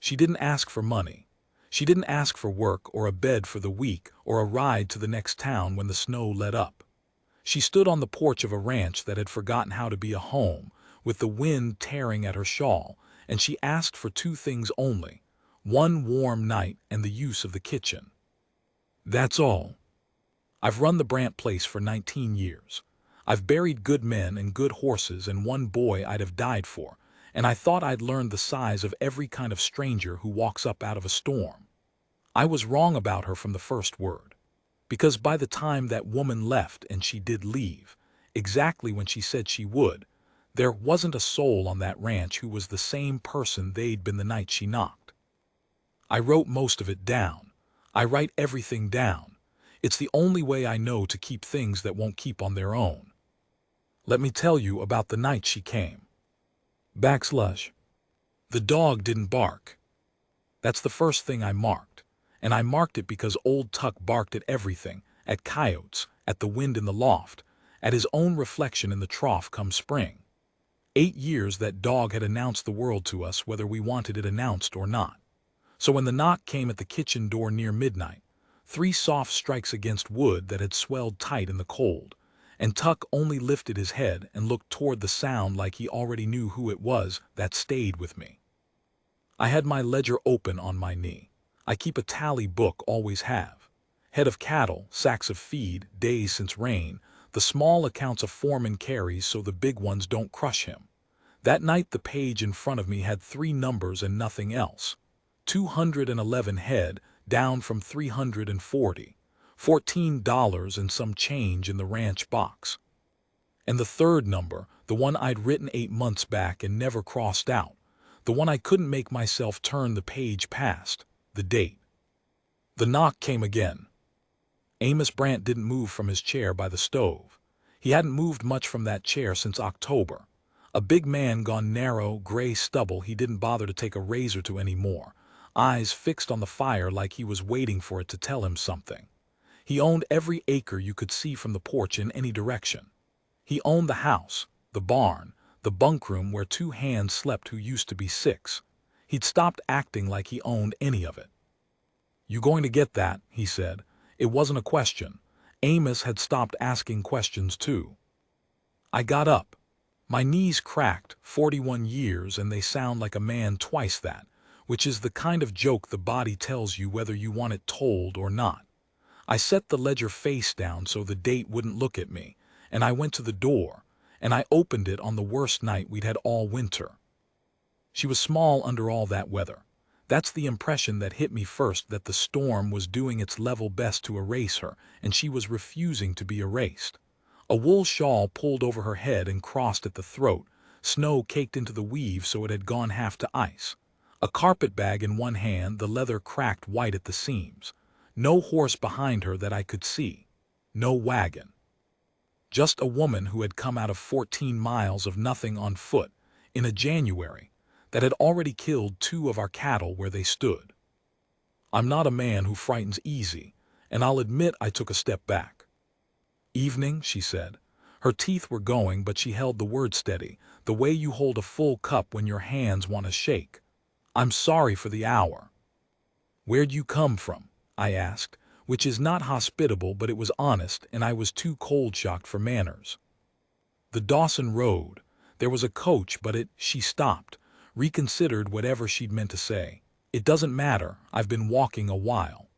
She didn't ask for money. She didn't ask for work or a bed for the week or a ride to the next town when the snow let up. She stood on the porch of a ranch that had forgotten how to be a home, with the wind tearing at her shawl, and she asked for two things only: one warm night and the use of the kitchen. That's all. I've run the Brant place for 19 years. I've buried good men and good horses and one boy I'd have died for, and I thought I'd learned the size of every kind of stranger who walks up out of a storm. I was wrong about her from the first word. Because by the time that woman left, and she did leave, exactly when she said she would, there wasn't a soul on that ranch who was the same person they'd been the night she knocked. I wrote most of it down. I write everything down. It's the only way I know to keep things that won't keep on their own. Let me tell you about the night she came. Backslush. The dog didn't bark. That's the first thing I marked. And I marked it because old Tuck barked at everything, at coyotes, at the wind in the loft, at his own reflection in the trough come spring. 8 years that dog had announced the world to us whether we wanted it announced or not. So when the knock came at the kitchen door near midnight, 3 soft strikes against wood that had swelled tight in the cold, and Tuck only lifted his head and looked toward the sound like he already knew who it was, that stayed with me. I had my ledger open on my knee. I keep a tally book, always have. Head of cattle, sacks of feed, days since rain, the small accounts a foreman carries so the big ones don't crush him. That night the page in front of me had 3 numbers and nothing else. 211 head, down from 340. $14 and some change in the ranch box. And the third number, the one I'd written 8 months back and never crossed out, the one I couldn't make myself turn the page past, the date. The knock came again. Amos Brant didn't move from his chair by the stove. He hadn't moved much from that chair since October. A big man gone narrow, gray stubble he didn't bother to take a razor to anymore, eyes fixed on the fire like he was waiting for it to tell him something. He owned every acre you could see from the porch in any direction. He owned the house, the barn, the bunkroom where 2 hands slept who used to be 6. He'd stopped acting like he owned any of it. "You going to get that?" he said. It wasn't a question. Amos had stopped asking questions too. I got up. My knees cracked, 41 years, and they sound like a man twice that, which is the kind of joke the body tells you whether you want it told or not. I set the ledger face down so the date wouldn't look at me, and I went to the door, and I opened it on the worst night we'd had all winter. She was small under all that weather. That's the impression that hit me first, that the storm was doing its level best to erase her, and she was refusing to be erased. A wool shawl pulled over her head and crossed at the throat, snow caked into the weave so it had gone half to ice. A carpet bag in one hand, the leather cracked white at the seams. No horse behind her that I could see. No wagon. Just a woman who had come out of 14 miles of nothing on foot, in a January, that had already killed 2 of our cattle where they stood. I'm not a man who frightens easy, and I'll admit I took a step back. "Evening," she said. Her teeth were going, but she held the word steady, the way you hold a full cup when your hands want to shake. "I'm sorry for the hour." "Where'd you come from?" I asked, which is not hospitable, but it was honest, and I was too cold-shocked for manners. "The Dawson Road. There was a coach, but she stopped, reconsidered whatever she'd meant to say. "It doesn't matter, I've been walking a while."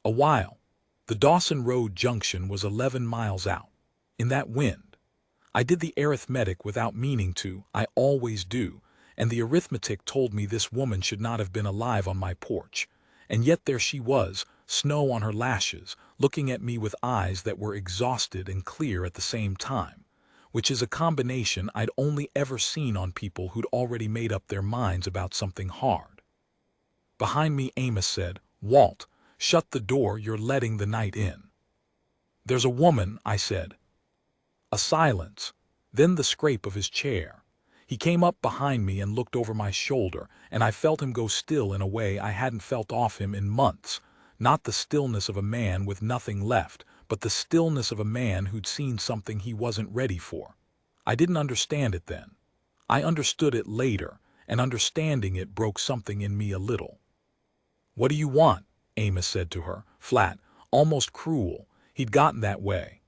A while. The Dawson Road junction was 11 miles out. In that wind. I did the arithmetic without meaning to, I always do, and the arithmetic told me this woman should not have been alive on my porch. And yet there she was, snow on her lashes, looking at me with eyes that were exhausted and clear at the same time, which is a combination I'd only ever seen on people who'd already made up their minds about something hard. Behind me Amos said, "Walt, shut the door, you're letting the night in." "There's a woman," I said. A silence, then the scrape of his chair. He came up behind me and looked over my shoulder, and I felt him go still in a way I hadn't felt off him in months. Not the stillness of a man with nothing left, but the stillness of a man who'd seen something he wasn't ready for. I didn't understand it then. I understood it later, and understanding it broke something in me a little. "What do you want?" Amos said to her, flat, almost cruel. He'd gotten that way.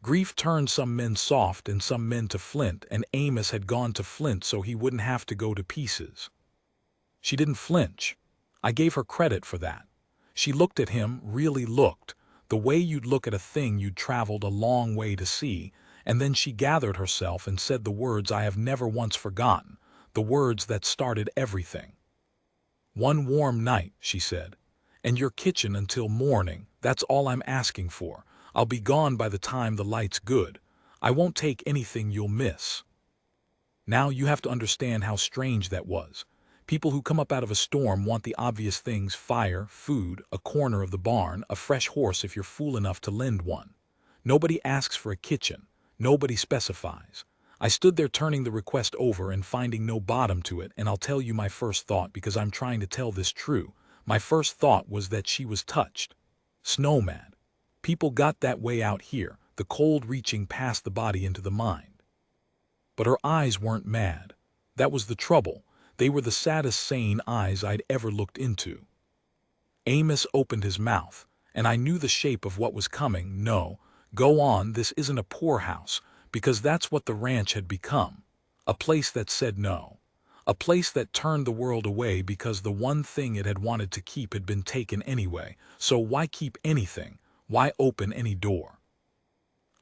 Grief turned some men soft and some men to flint, and Amos had gone to flint so he wouldn't have to go to pieces. She didn't flinch. I gave her credit for that. She looked at him, really looked, the way you'd look at a thing you'd traveled a long way to see, and then she gathered herself and said the words I have never once forgotten, the words that started everything. "One warm night," she said, "and your kitchen until morning, that's all I'm asking for. I'll be gone by the time the light's good. I won't take anything you'll miss." Now you have to understand how strange that was. People who come up out of a storm want the obvious things: fire, food, a corner of the barn, a fresh horse if you're fool enough to lend one. Nobody asks for a kitchen. Nobody specifies. I stood there turning the request over and finding no bottom to it, and I'll tell you my first thought, because I'm trying to tell this true. My first thought was that she was touched. Snow mad. People got that way out here, the cold reaching past the body into the mind. But her eyes weren't mad. That was the trouble. They were the saddest sane eyes I'd ever looked into. Amos opened his mouth, and I knew the shape of what was coming. "No, go on, this isn't a poorhouse," because that's what the ranch had become. A place that said no. A place that turned the world away because the one thing it had wanted to keep had been taken anyway. So why keep anything? Why open any door?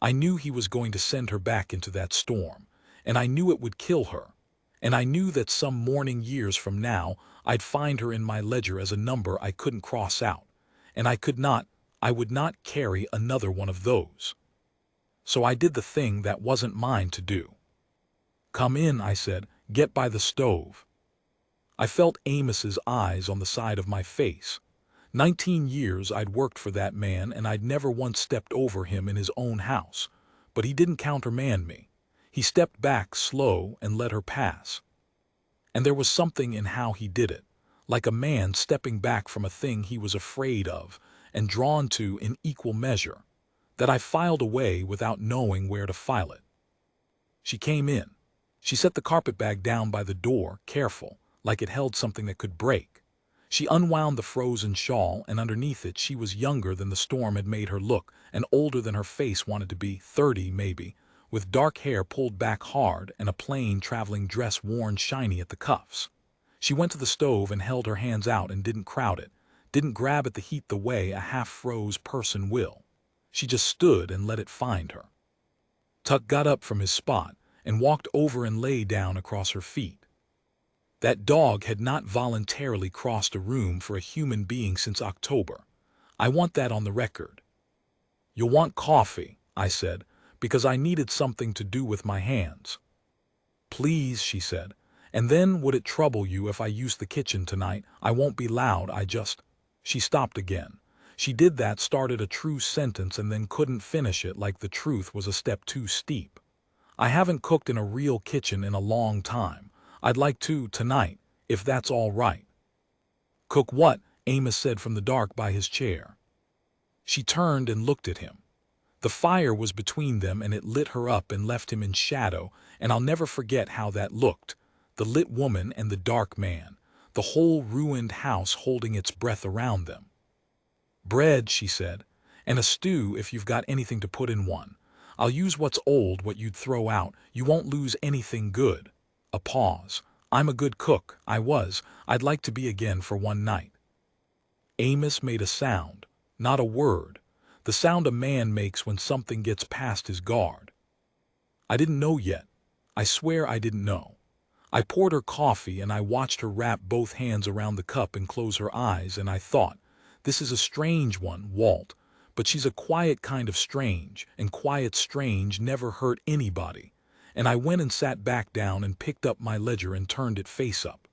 I knew he was going to send her back into that storm, and I knew it would kill her. And I knew that some morning years from now, I'd find her in my ledger as a number I couldn't cross out. And I would not carry another one of those. So I did the thing that wasn't mine to do. "Come in," I said. "Get by the stove." I felt Amos's eyes on the side of my face. 19 years I'd worked for that man, and I'd never once stepped over him in his own house. But he didn't countermand me. He stepped back slow and let her pass. And there was something in how he did it, like a man stepping back from a thing he was afraid of and drawn to in equal measure, that I filed away without knowing where to file it. She came in. She set the carpetbag down by the door, careful, like it held something that could break. She unwound the frozen shawl, and underneath it she was younger than the storm had made her look, and older than her face wanted to be, 30 maybe, with dark hair pulled back hard and a plain traveling dress worn shiny at the cuffs. She went to the stove and held her hands out and didn't crowd it, didn't grab at the heat the way a half-froze person will. She just stood and let it find her. Tuck got up from his spot and walked over and lay down across her feet. That dog had not voluntarily crossed a room for a human being since October. I want that on the record. "You'll want coffee," I said, because I needed something to do with my hands. "Please," she said. "And then, would it trouble you if I use the kitchen tonight? I won't be loud, I just—" She stopped again. She did that, started a true sentence, and then couldn't finish it, like the truth was a step too steep. "I haven't cooked in a real kitchen in a long time. I'd like to tonight, if that's all right." "Cook what?" Amos said from the dark by his chair. She turned and looked at him. The fire was between them, and it lit her up and left him in shadow, and I'll never forget how that looked. The lit woman and the dark man, the whole ruined house holding its breath around them. "Bread," she said, "and a stew if you've got anything to put in one. I'll use what's old, what you'd throw out. You won't lose anything good." A pause. "I'm a good cook. I was. I'd like to be again for one night." Amos made a sound, not a word. The sound a man makes when something gets past his guard. I didn't know yet. I swear I didn't know. I poured her coffee and I watched her wrap both hands around the cup and close her eyes, and I thought, this is a strange one, Walt, but she's a quiet kind of strange, and quiet strange never hurt anybody. And I went and sat back down and picked up my ledger and turned it face up.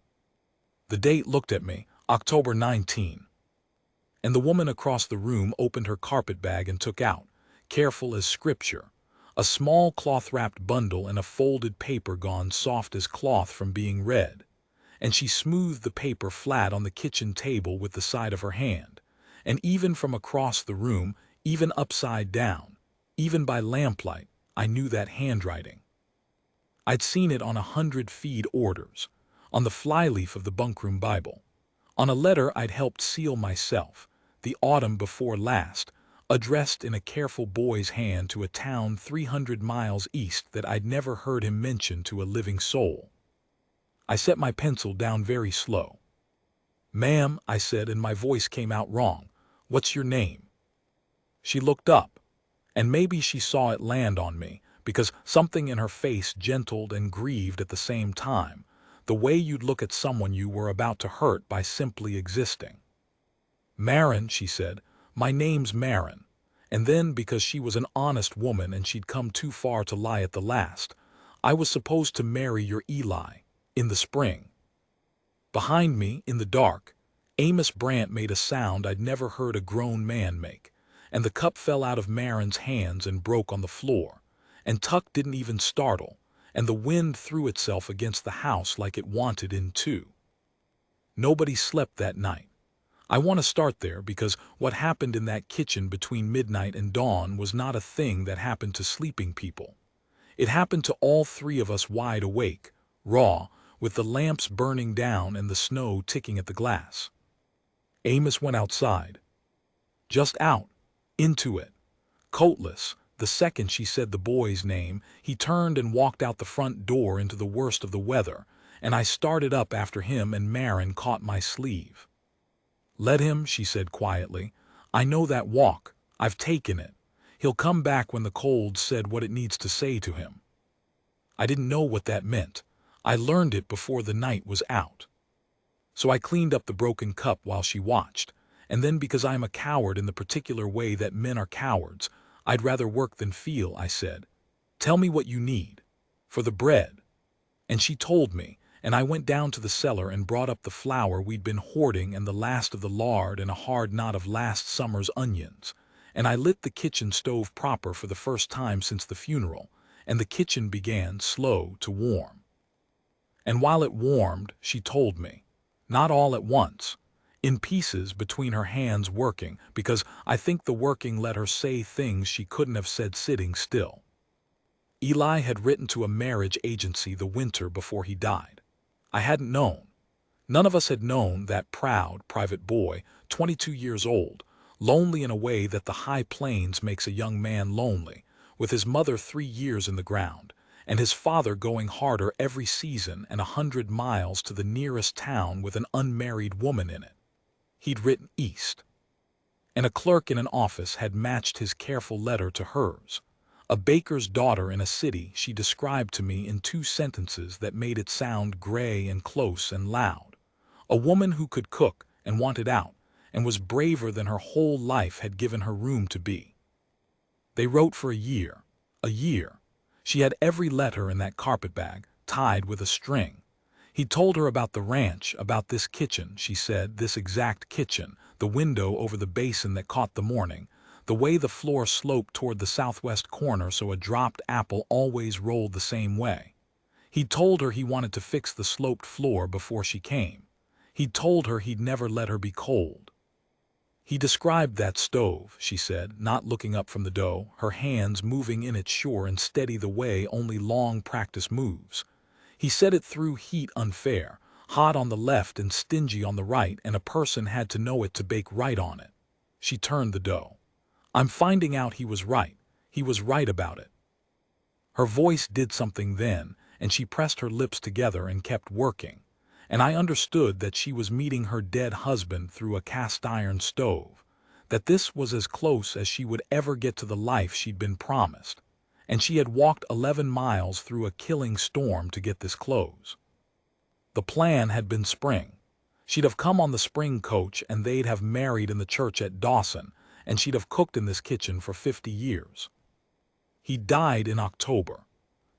The date looked at me, October 19. And the woman across the room opened her carpetbag and took out, careful as scripture, a small cloth-wrapped bundle and a folded paper gone soft as cloth from being read. And she smoothed the paper flat on the kitchen table with the side of her hand. And even from across the room, even upside down, even by lamplight, I knew that handwriting. I'd seen it on 100 feed orders, on the flyleaf of the bunkroom Bible, on a letter I'd helped seal myself, the autumn before last, addressed in a careful boy's hand to a town 300 miles east that I'd never heard him mention to a living soul. I set my pencil down very slow. "Ma'am," I said, and my voice came out wrong. "What's your name?" She looked up, and maybe she saw it land on me, because something in her face gentled and grieved at the same time, the way you'd look at someone you were about to hurt by simply existing. "Marin," she said, "my name's Marin." And then, because she was an honest woman and she'd come too far to lie at the last, "I was supposed to marry your Eli, in the spring." Behind me, in the dark, Amos Brant made a sound I'd never heard a grown man make, and the cup fell out of Marin's hands and broke on the floor, and Tuck didn't even startle, and the wind threw itself against the house like it wanted in too. Nobody slept that night. I want to start there because what happened in that kitchen between midnight and dawn was not a thing that happened to sleeping people. It happened to all three of us wide awake, raw, with the lamps burning down and the snow ticking at the glass. Amos went outside. Just out, into it. Coatless, the second she said the boy's name, he turned and walked out the front door into the worst of the weather, and I started up after him and Marin caught my sleeve. "Let him," she said quietly. "I know that walk. I've taken it. He'll come back when the cold said what it needs to say to him." I didn't know what that meant. I learned it before the night was out. So I cleaned up the broken cup while she watched, and then because I'm a coward in the particular way that men are cowards, "I'd rather work than feel," I said. "Tell me what you need. For the bread." And she told me, and I went down to the cellar and brought up the flour we'd been hoarding and the last of the lard and a hard knot of last summer's onions, and I lit the kitchen stove proper for the first time since the funeral, and the kitchen began, slow, to warm. And while it warmed, she told me, not all at once, in pieces between her hands working, because I think the working let her say things she couldn't have said sitting still. Eli had written to a marriage agency the winter before he died. I hadn't known. None of us had known that proud, private boy, 22 years old, lonely in a way that the high plains makes a young man lonely, with his mother 3 years in the ground, and his father going harder every season and 100 miles to the nearest town with an unmarried woman in it. He'd written east. And a clerk in an office had matched his careful letter to hers. A baker's daughter in a city she described to me in 2 sentences that made it sound gray and close and loud. A woman who could cook and wanted out, and was braver than her whole life had given her room to be. They wrote for a year. A year. She had every letter in that carpetbag, tied with a string. He told her about the ranch, about this kitchen, she said, this exact kitchen, the window over the basin that caught the morning, the way the floor sloped toward the southwest corner so a dropped apple always rolled the same way. He'd told her he wanted to fix the sloped floor before she came. He'd told her he'd never let her be cold. He described that stove, she said, not looking up from the dough, her hands moving in it sure and steady the way only long practice moves. He said it threw heat unfair, hot on the left and stingy on the right, and a person had to know it to bake right on it. She turned the dough. I'm finding out he was right. He was right about it. Her voice did something then, and she pressed her lips together and kept working. And I understood that she was meeting her dead husband through a cast-iron stove, that this was as close as she would ever get to the life she'd been promised, and she had walked 11 miles through a killing storm to get this close. The plan had been spring. She'd have come on the spring coach and they'd have married in the church at Dawson, and she'd have cooked in this kitchen for 50 years. He died in October.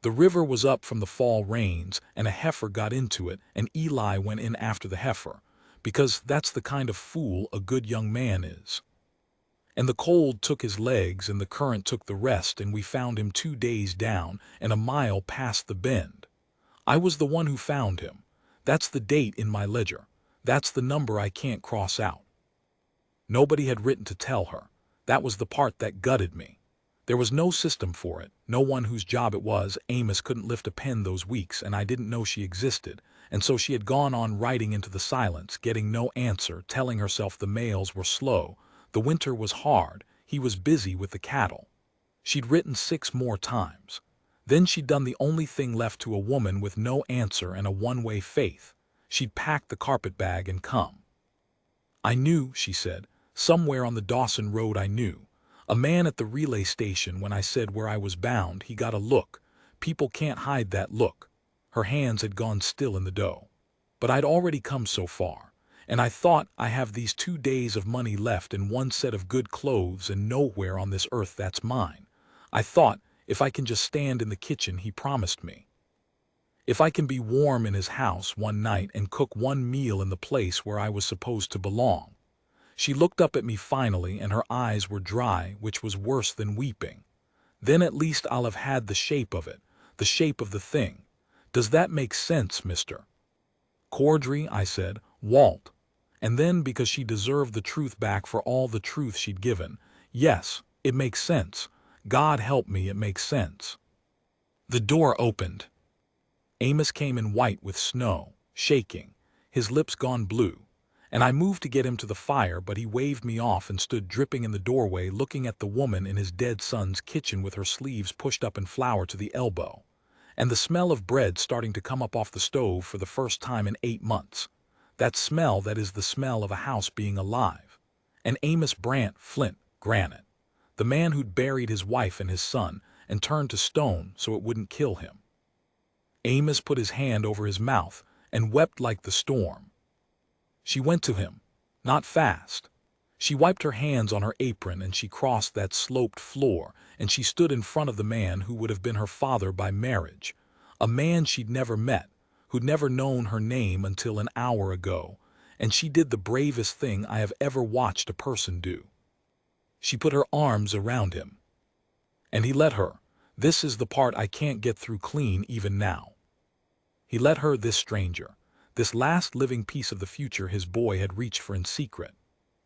The river was up from the fall rains, and a heifer got into it, and Eli went in after the heifer, because that's the kind of fool a good young man is. And the cold took his legs, and the current took the rest, and we found him 2 days down and a mile past the bend. I was the one who found him. That's the date in my ledger. That's the number I can't cross out. Nobody had written to tell her. That was the part that gutted me. There was no system for it, no one whose job it was. Amos couldn't lift a pen those weeks, and I didn't know she existed, and so she had gone on writing into the silence, getting no answer, telling herself the mails were slow, the winter was hard, he was busy with the cattle. She'd written 6 more times. Then she'd done the only thing left to a woman with no answer and a one-way faith. She'd packed the carpetbag and come. "I knew," she said, "somewhere on the Dawson Road I knew. A man at the relay station, when I said where I was bound, he got a look. People can't hide that look." Her hands had gone still in the dough. "But I'd already come so far. And I thought, I have these 2 days of money left and 1 set of good clothes and nowhere on this earth that's mine. I thought, if I can just stand in the kitchen he promised me. If I can be warm in his house one night and cook 1 meal in the place where I was supposed to belong." She looked up at me finally, and her eyes were dry, which was worse than weeping. "Then at least I'll have had the shape of it, the shape of the thing. Does that make sense, Mr. Cordry?" I said. "Walt." And then, because she deserved the truth back for all the truth she'd given, "Yes, it makes sense. God help me, it makes sense." The door opened. Amos came in white with snow, shaking, his lips gone blue, and I moved to get him to the fire, but he waved me off and stood dripping in the doorway looking at the woman in his dead son's kitchen with her sleeves pushed up in flour to the elbow, and the smell of bread starting to come up off the stove for the first time in 8 months. That smell that is the smell of a house being alive. And Amos Brant Flint Granite, the man who'd buried his wife and his son and turned to stone so it wouldn't kill him. Amos put his hand over his mouth and wept like the storm. She went to him, not fast. She wiped her hands on her apron and she crossed that sloped floor and she stood in front of the man who would have been her father by marriage, a man she'd never met, who'd never known her name until an hour ago, and she did the bravest thing I have ever watched a person do. She put her arms around him. And he let her. This is the part I can't get through clean even now. He let her, this stranger, this last living piece of the future his boy had reached for in secret.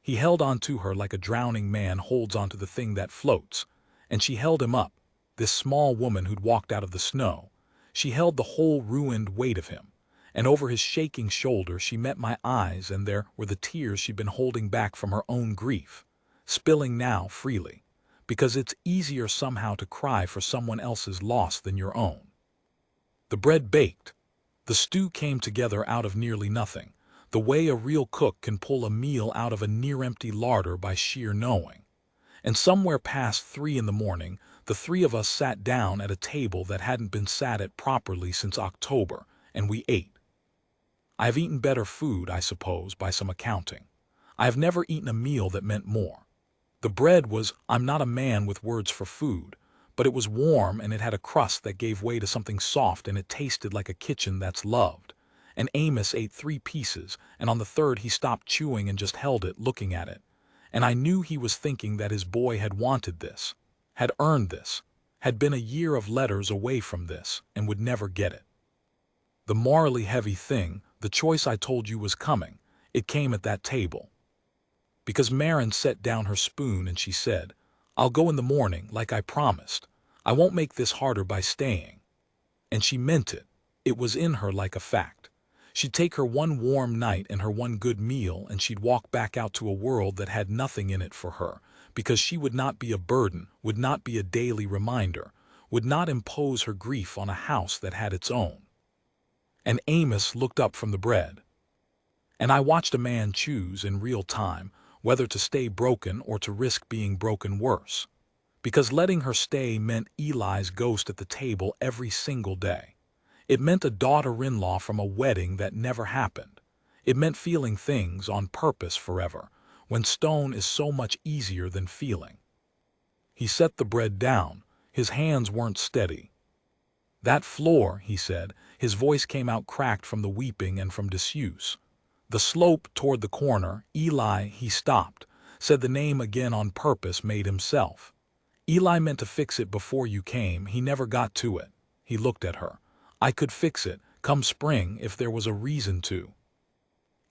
He held on to her like a drowning man holds onto the thing that floats, and she held him up, this small woman who'd walked out of the snow. She held the whole ruined weight of him, and over his shaking shoulder she met my eyes, and there were the tears she'd been holding back from her own grief, spilling now freely, because it's easier somehow to cry for someone else's loss than your own. The bread baked. The stew came together out of nearly nothing, the way a real cook can pull a meal out of a near-empty larder by sheer knowing. And somewhere past 3 in the morning, the 3 of us sat down at a table that hadn't been sat at properly since October, and we ate. I have eaten better food, I suppose, by some accounting. I have never eaten a meal that meant more. The bread was, I'm not a man with words for food, but it was warm and it had a crust that gave way to something soft and it tasted like a kitchen that's loved. And Amos ate 3 pieces, and on the 3rd he stopped chewing and just held it, looking at it. And I knew he was thinking that his boy had wanted this, had earned this, had been a year of letters away from this, and would never get it. The morally heavy thing, the choice I told you was coming, it came at that table. Because Marin set down her spoon and she said, "I'll go in the morning, like I promised. I won't make this harder by staying." And she meant it. It was in her like a fact. She'd take her 1 warm night and her 1 good meal, and she'd walk back out to a world that had nothing in it for her, because she would not be a burden, would not be a daily reminder, would not impose her grief on a house that had its own. And Amos looked up from the bread. And I watched a man choose in real time whether to stay broken or to risk being broken worse. Because letting her stay meant Eli's ghost at the table every single day. It meant a daughter-in-law from a wedding that never happened. It meant feeling things on purpose forever, when stone is so much easier than feeling. He set the bread down. His hands weren't steady. "That floor," he said. His voice came out cracked from the weeping and from disuse. "The slope toward the corner, Eli," he stopped, said the name again on purpose, made himself. "Eli meant to fix it before you came. He never got to it." He looked at her. "I could fix it, come spring, if there was a reason to."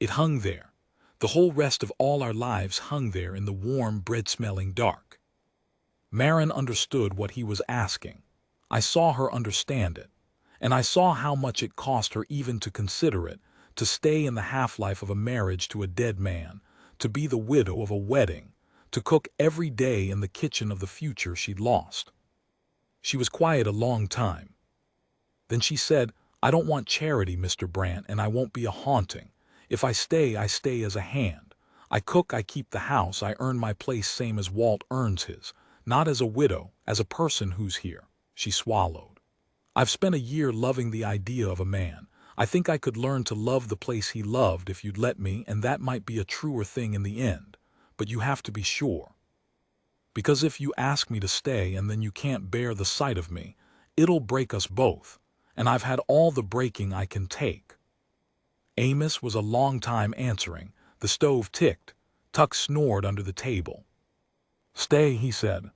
It hung there. The whole rest of all our lives hung there in the warm, bread-smelling dark. Marin understood what he was asking. I saw her understand it. and I saw how much it cost her even to consider it, to stay in the half-life of a marriage to a dead man, to be the widow of a wedding, to cook every day in the kitchen of the future she'd lost. She was quiet a long time. Then she said, "I don't want charity, Mr. Brant, and I won't be a haunting. If I stay as a hand. I cook, I keep the house, I earn my place same as Walt earns his, not as a widow, as a person who's here." She swallowed. "I've spent a year loving the idea of a man. I think I could learn to love the place he loved if you'd let me, and that might be a truer thing in the end. But you have to be sure. Because if you ask me to stay and then you can't bear the sight of me, it'll break us both, and I've had all the breaking I can take." Amos was a long time answering. The stove ticked. Tuck snored under the table. "Stay," he said.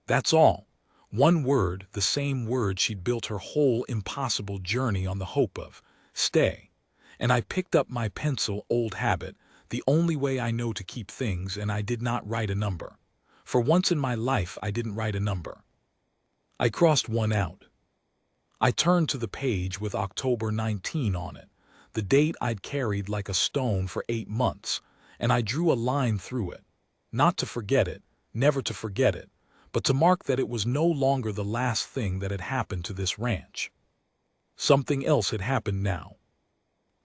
That's all. One word, the same word she'd built her whole impossible journey on the hope of. Stay. And I picked up my pencil, old habit, the only way I know to keep things, and I did not write a number. For once in my life I didn't write a number. I crossed one out. I turned to the page with October 19 on it, the date I'd carried like a stone for 8 months, and I drew a line through it. Not to forget it, never to forget it, but to mark that it was no longer the last thing that had happened to this ranch. Something else had happened now.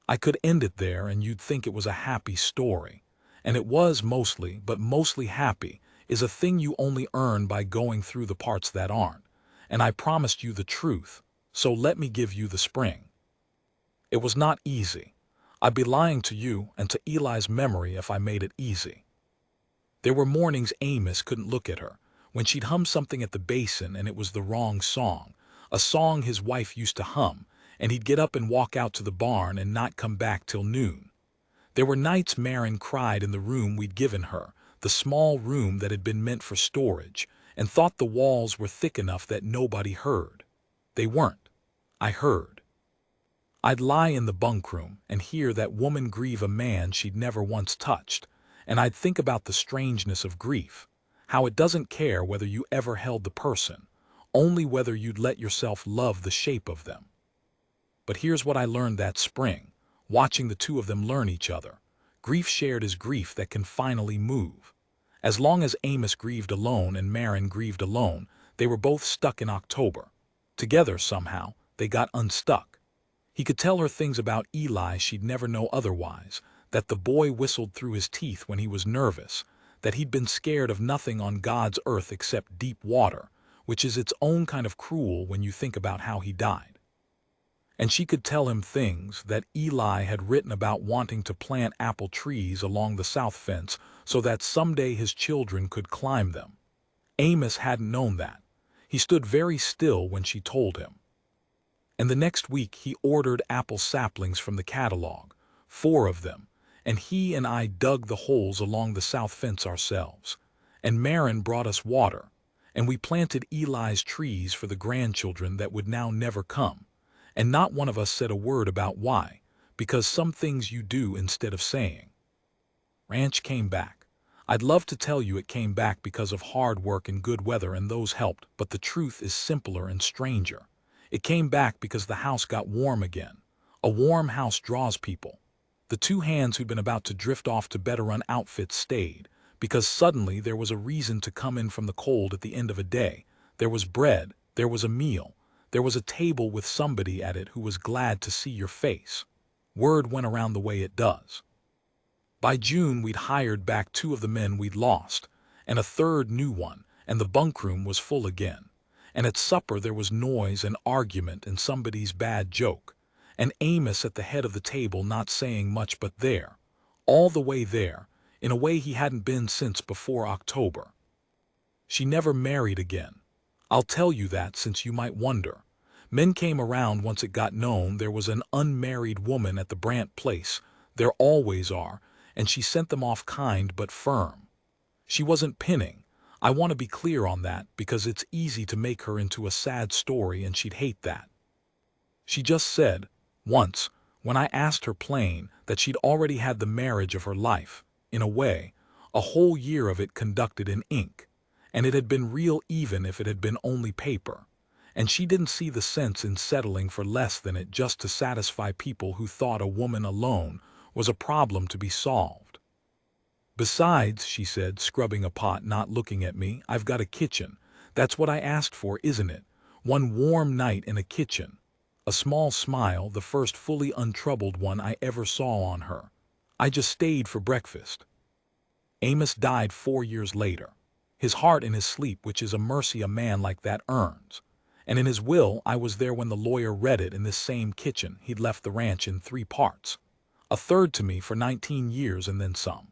I could end it there and you'd think it was a happy story. And it was mostly, but mostly happy is a thing you only earn by going through the parts that aren't. And I promised you the truth, so let me give you the spring. It was not easy. I'd be lying to you and to Eli's memory if I made it easy. There were mornings Amos couldn't look at her, when she'd hum something at the basin and it was the wrong song, a song his wife used to hum, and he'd get up and walk out to the barn and not come back till noon. There were nights Marin cried in the room we'd given her, the small room that had been meant for storage, and thought the walls were thick enough that nobody heard. They weren't. I heard. I'd lie in the bunkroom and hear that woman grieve a man she'd never once touched, and I'd think about the strangeness of grief, how it doesn't care whether you ever held the person, only whether you'd let yourself love the shape of them. But here's what I learned that spring, watching the two of them learn each other. Grief shared is grief that can finally move. As long as Amos grieved alone and Marin grieved alone, they were both stuck in October. Together, somehow, they got unstuck. He could tell her things about Eli she'd never know otherwise, that the boy whistled through his teeth when he was nervous, that he'd been scared of nothing on God's earth except deep water, which is its own kind of cruel when you think about how he died. And she could tell him things that Eli had written about wanting to plant apple trees along the south fence so that someday his children could climb them. Amos hadn't known that. He stood very still when she told him. And the next week he ordered apple saplings from the catalog, 4 of them, and he and I dug the holes along the south fence ourselves. And Marin brought us water, and we planted Eli's trees for the grandchildren that would now never come. And not one of us said a word about why, because some things you do instead of saying. Ranch came back. I'd love to tell you it came back because of hard work and good weather, and those helped, but the truth is simpler and stranger. It came back because the house got warm again. A warm house draws people. The 2 hands who'd been about to drift off to better run outfits stayed, because suddenly there was a reason to come in from the cold at the end of a day. There was bread, there was a meal, there was a table with somebody at it who was glad to see your face. Word went around the way it does. By June we'd hired back 2 of the men we'd lost, and a 3rd new one, and the bunkroom was full again. And at supper there was noise and argument and somebody's bad joke, and Amos at the head of the table not saying much but there, all the way there, in a way he hadn't been since before October. She never married again. I'll tell you that since you might wonder. Men came around once it got known there was an unmarried woman at the Brant place. There always are, and she sent them off kind but firm. She wasn't pinning. I want to be clear on that because it's easy to make her into a sad story and she'd hate that. She just said, once, when I asked her plain, that she'd already had the marriage of her life, in a way, a whole year of it conducted in ink, and it had been real even if it had been only paper. and she didn't see the sense in settling for less than it just to satisfy people who thought a woman alone was a problem to be solved. "Besides," she said, scrubbing a pot, not looking at me, "I've got a kitchen. That's what I asked for, isn't it? One warm night in a kitchen." A small smile, the first fully untroubled one I ever saw on her. "I just stayed for breakfast." Amos died 4 years later. His heart in his sleep, which is a mercy a man like that earns. And in his will, I was there when the lawyer read it in this same kitchen. He'd left the ranch in 3 parts. A third to me for 19 years and then some.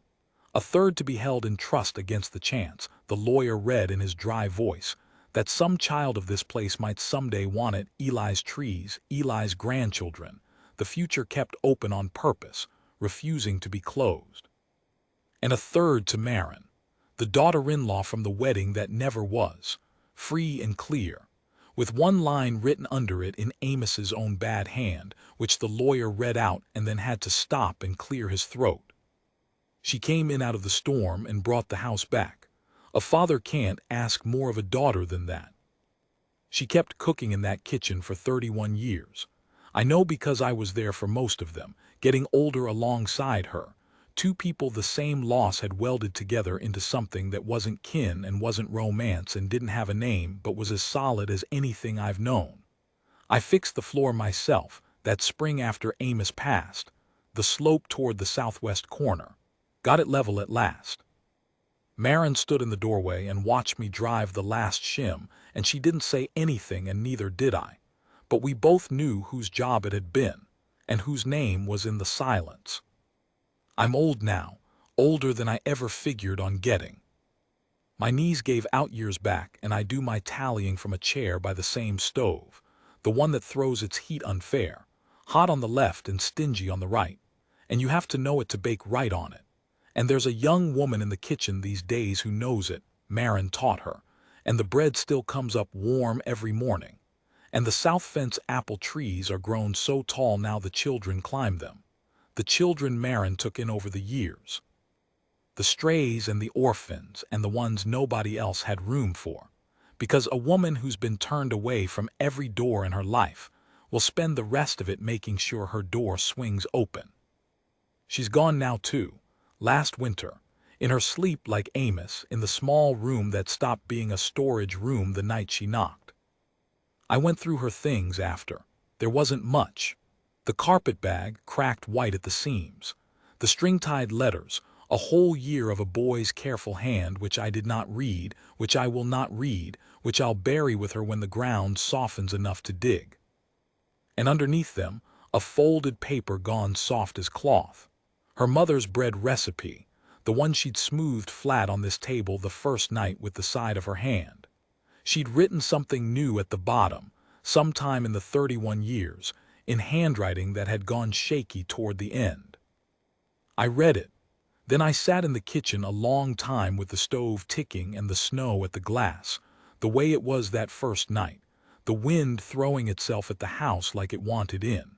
A third to be held in trust against the chance, the lawyer read in his dry voice, that some child of this place might someday want it. Eli's trees, Eli's grandchildren, the future kept open on purpose, refusing to be closed. And a third to Marin, the daughter-in-law from the wedding that never was, free and clear, with one line written under it in Amos's own bad hand, which the lawyer read out and then had to stop and clear his throat. She came in out of the storm and brought the house back. A father can't ask more of a daughter than that. She kept cooking in that kitchen for 31 years. I know because I was there for most of them, getting older alongside her. Two people the same loss had welded together into something that wasn't kin and wasn't romance and didn't have a name but was as solid as anything I've known. I fixed the floor myself that spring after Amos passed, the slope toward the southwest corner. Got it level at last. Marin stood in the doorway and watched me drive the last shim, and she didn't say anything and neither did I. But we both knew whose job it had been, and whose name was in the silence. I'm old now, older than I ever figured on getting. My knees gave out years back, and I do my tallying from a chair by the same stove, the one that throws its heat unfair, hot on the left and stingy on the right, and you have to know it to bake right on it. And there's a young woman in the kitchen these days who knows it, Marin taught her, and the bread still comes up warm every morning. And the south fence apple trees are grown so tall now the children climb them. The children Marin took in over the years. The strays and the orphans and the ones nobody else had room for. Because a woman who's been turned away from every door in her life will spend the rest of it making sure her door swings open. She's gone now too. Last winter, in her sleep like Amos, in the small room that stopped being a storage room the night she knocked. I went through her things after. There wasn't much. The carpet bag, cracked white at the seams. The string-tied letters, a whole year of a boy's careful hand which I did not read, which I will not read, which I'll bury with her when the ground softens enough to dig. And underneath them, a folded paper gone soft as cloth. Her mother's bread recipe, the one she'd smoothed flat on this table the first night with the side of her hand. She'd written something new at the bottom, sometime in the 31 years, in handwriting that had gone shaky toward the end. I read it. Then I sat in the kitchen a long time with the stove ticking and the snow at the glass, the way it was that first night, the wind throwing itself at the house like it wanted in.